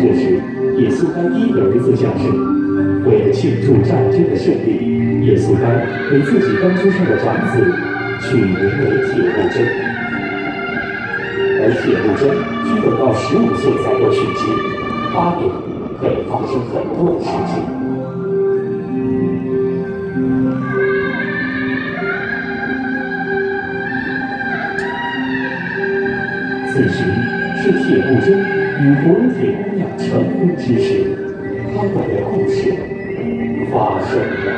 这时，耶稣该第一个儿子降生。为了庆祝战争的胜利，耶稣该给自己刚出生的长子取名为铁木真。而铁木真需等到15岁才能娶妻，8年可以发生很多的事情。此时是铁木真与博尔铁姑娘成婚之时，他们的故事发生了。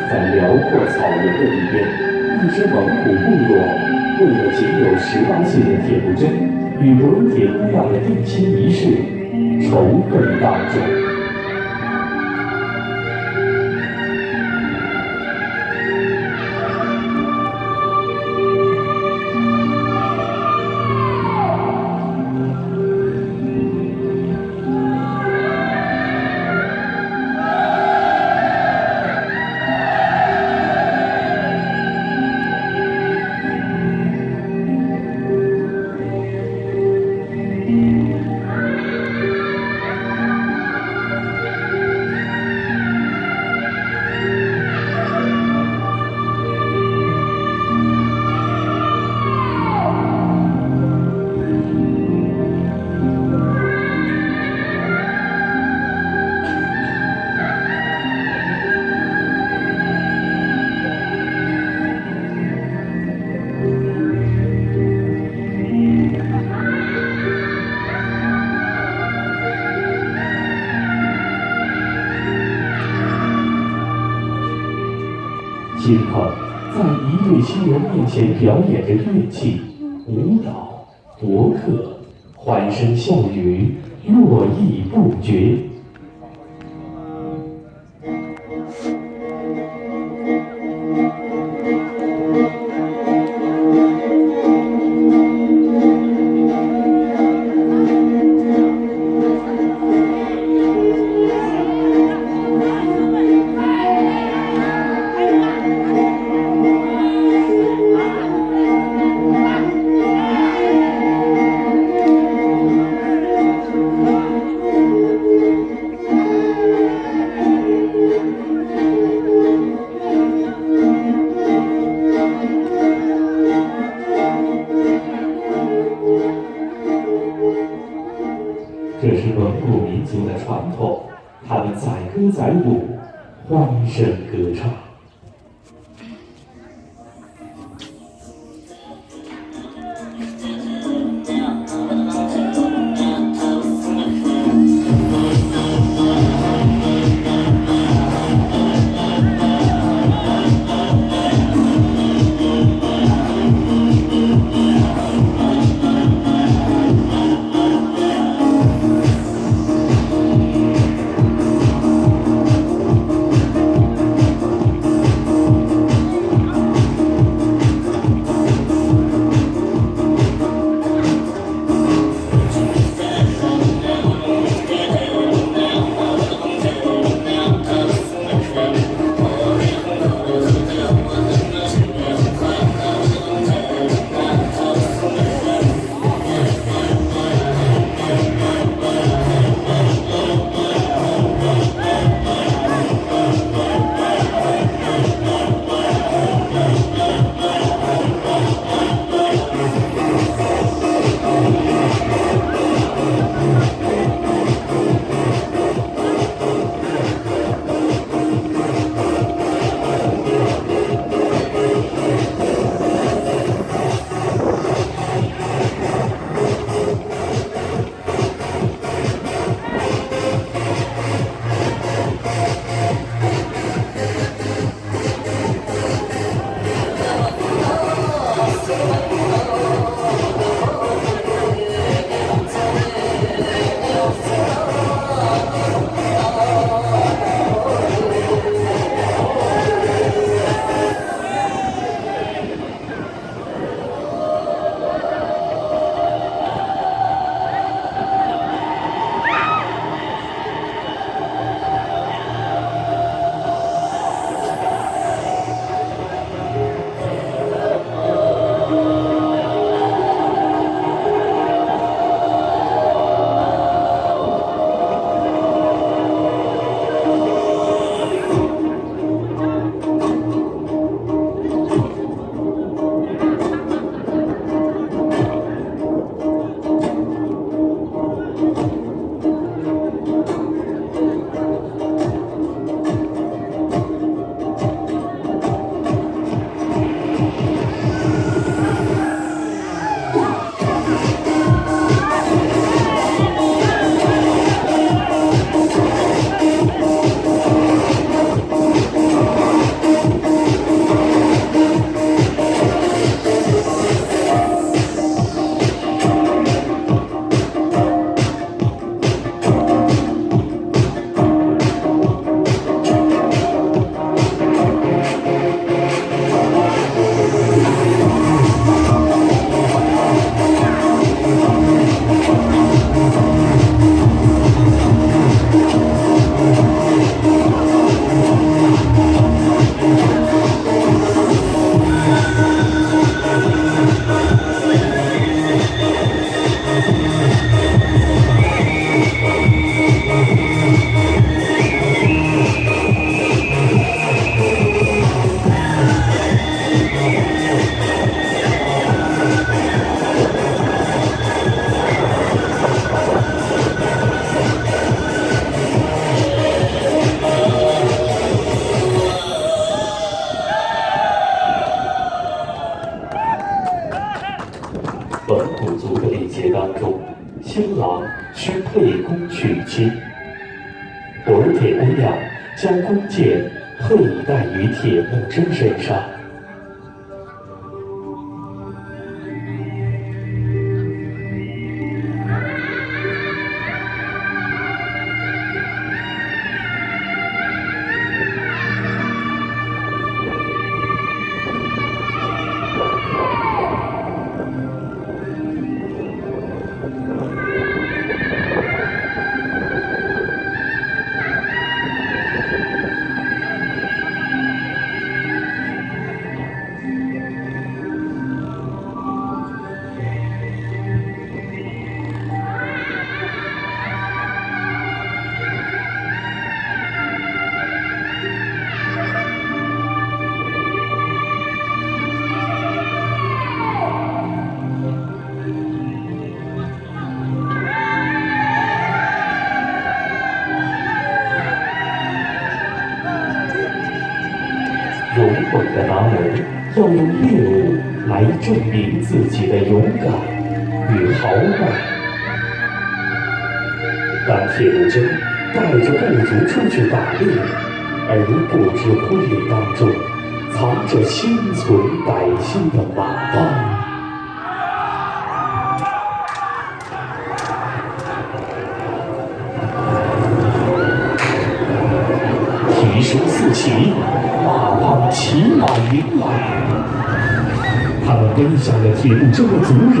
在辽阔草原的一边，一支蒙古部落为了仅有18岁的铁木真与博尔铁姑娘的定亲仪式筹备当中。今后，在一对新人面前表演着乐器、舞蹈、博客，欢声笑语络绎不绝。这是蒙古民族的传统，他们载歌载舞，欢声歌唱。俗的礼节当中，新郎需佩弓娶妻，博尔铁姑娘将弓箭佩戴于铁木真身上。勇猛的男儿要用猎物来证明自己的勇敢与豪迈。当铁木真带着部族出去打猎，而不知婚礼当中藏着心存歹心的马帮。提手四起，马帮骑马迎来，他们跟向了铁木真的族人，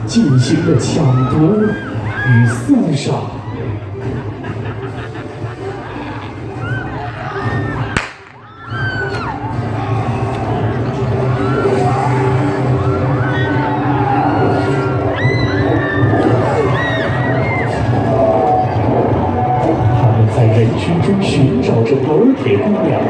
进行了抢夺与厮杀。在人群中寻找着博尔铁姑娘，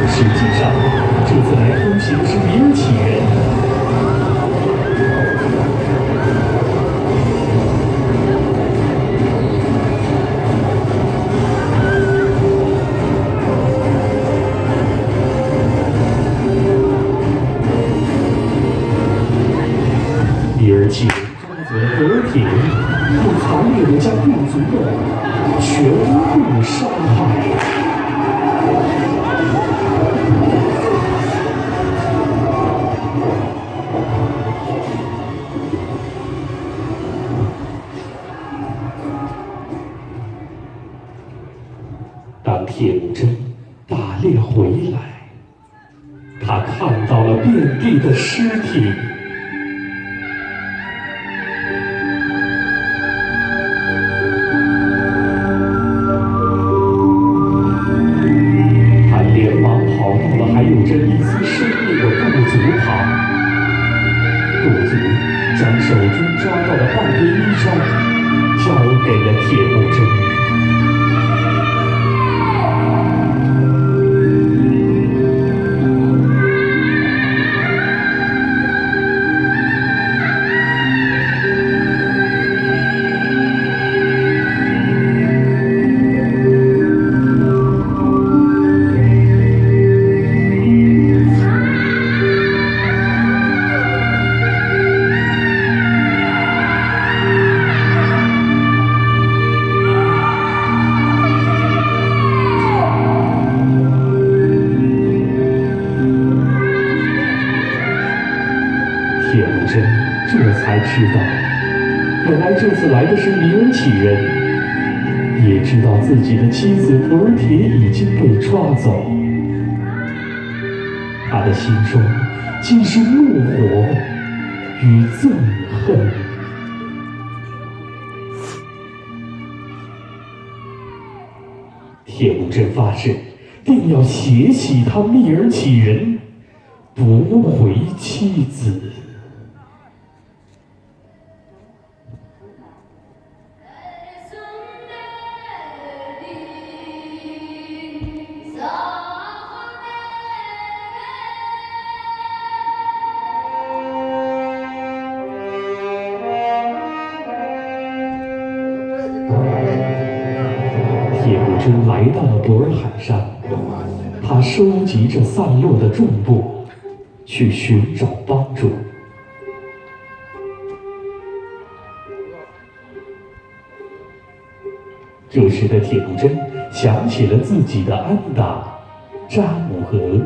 实际上这次来偷袭的是米尔乞人。米尔乞人抓走了博尔铁，又残忍地将部族们全部杀害。当铁木真打猎回来，他看到了遍地的尸体。他连忙跑到了还有着一丝生命的部族旁，部族将手中抓到的半边衣装交给了铁木真。铁木真这才知道，原来这次来的是米尔乞人，也知道自己的妻子博尔铁已经被抓走。他的心中尽是怒火与憎恨。铁木真发誓，定要血洗他米尔乞人，夺回妻子。真来到了博尔罕山，他收集着散落的众部，去寻找帮助。这时的铁木真想起了自己的安达扎姆河。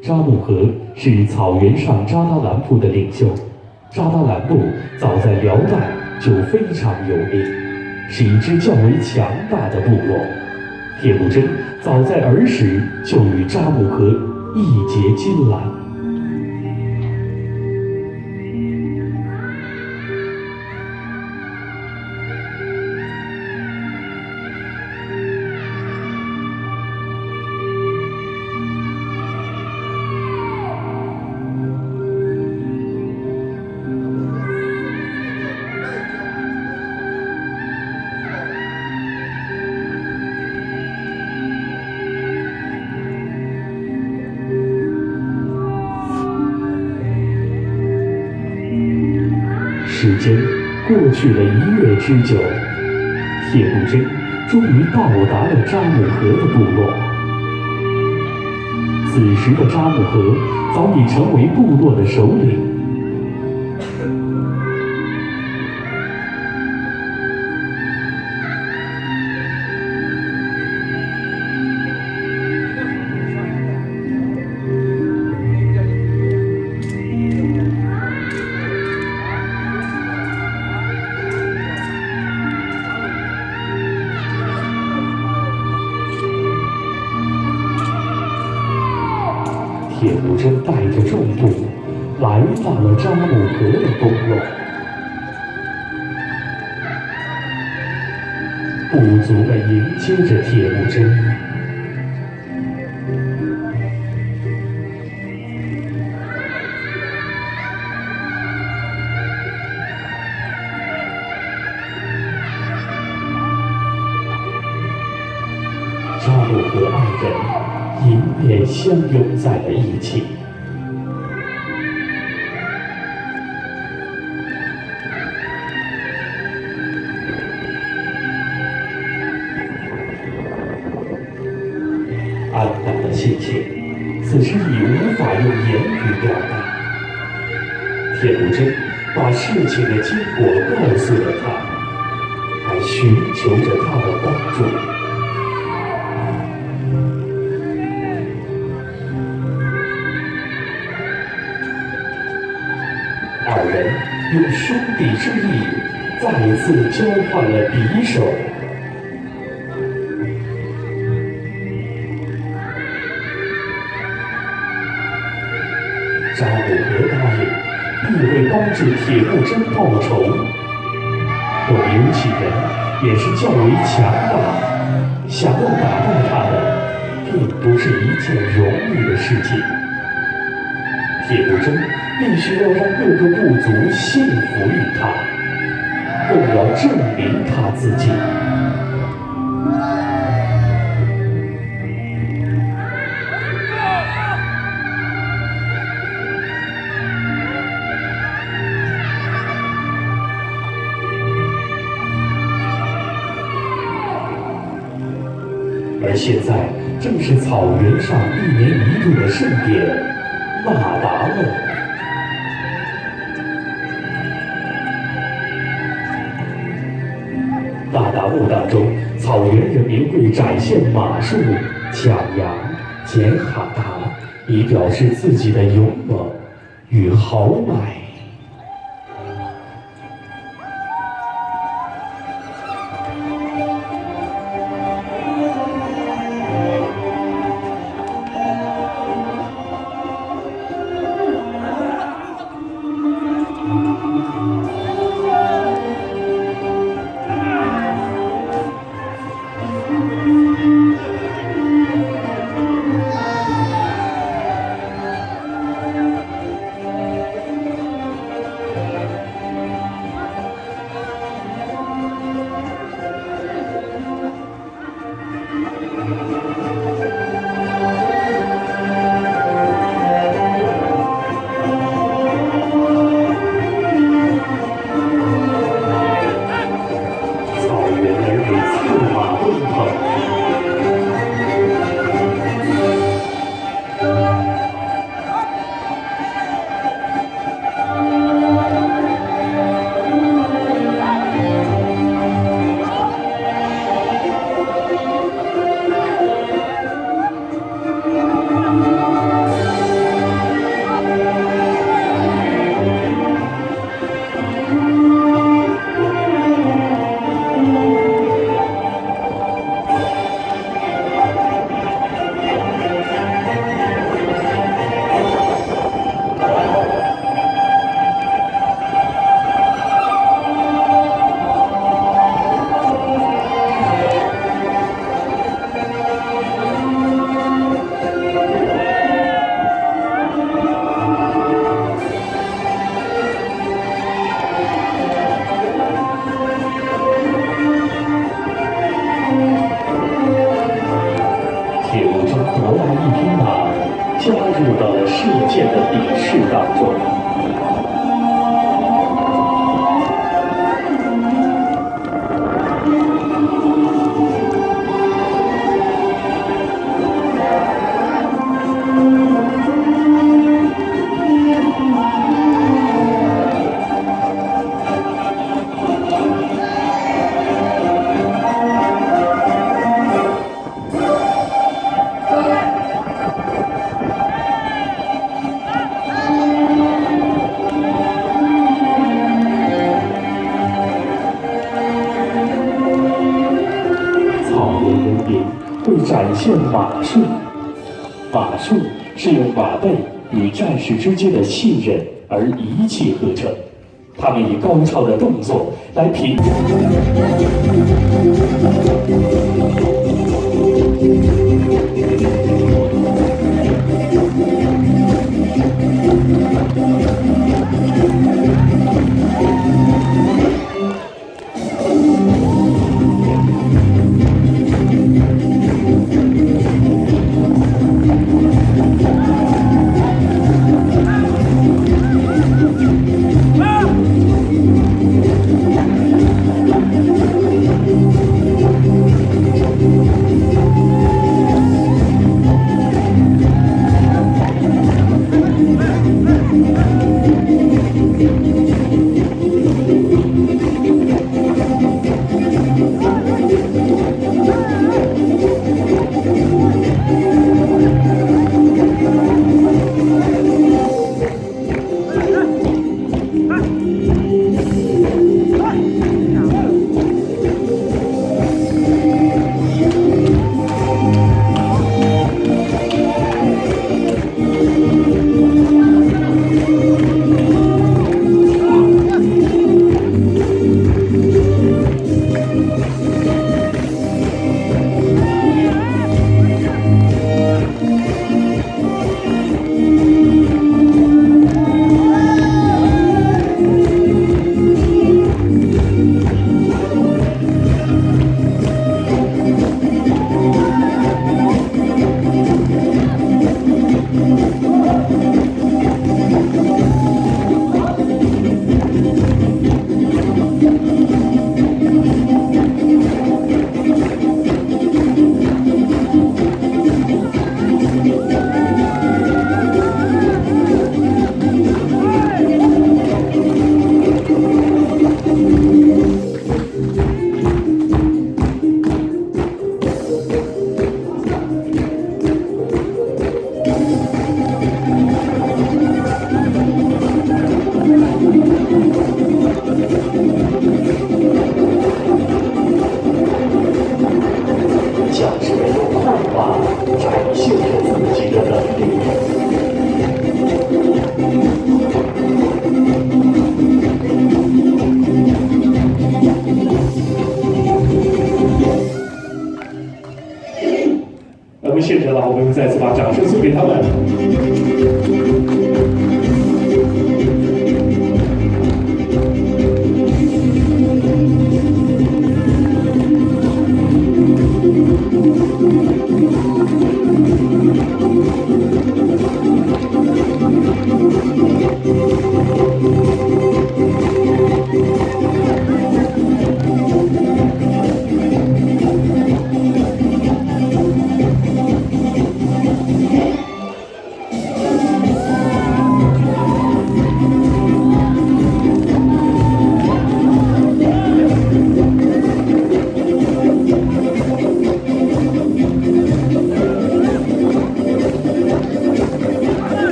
扎姆河是草原上扎达兰部的领袖。扎达兰部早在辽代就非常有名，是一支较为强大的部落。铁木真早在儿时就与扎姆河义结金兰。时间过去了1月之久，铁木真终于到达了扎姆河的部落。此时的扎姆河早已成为部落的首领。铁木真带着众部来到了扎姆河的部落，部族们迎接着铁木真。扎姆河2人迎面相拥在了一起。安达的心情此时已无法用言语表达。铁木真把事情的经过告诉了他，还寻求着他的帮助。2人用兄弟之义再次交换了匕首。扎姆河答应必会帮助铁木真报仇。我们有几人也是较为强大，想要打败他们，并不是一件容易的事情。铁木真必须要让各个部族信服于他，更要证明他自己。而现在正是草原上1年1度的盛典——那达了。那达慕当中，草原人民会展现马术、抢羊、捡哈达，以表示自己的勇猛与豪迈。草原儿女策马奔腾。铁路中得来一匹马，加入到了射箭的比试当中。会展现马术，马术是用马背与战士之间的信任而一气呵成，他们以高超的动作来评。现场的好朋友再次把掌声送给他们。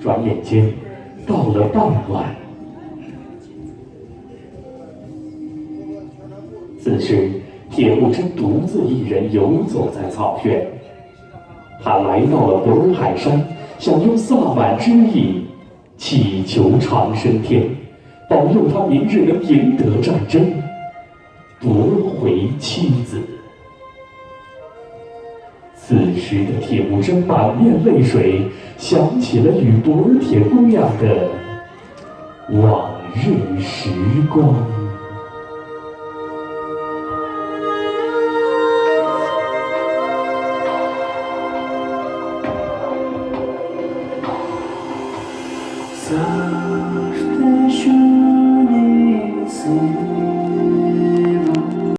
转眼间，到了傍晚。此时，铁木真独自一人游走在草原。他来到了博尔海山，想用萨满之意祈求长生天，保佑他明日能赢得战争，夺回妻子。此时的铁木真满面泪水，想起了与博尔铁姑娘的往日时光。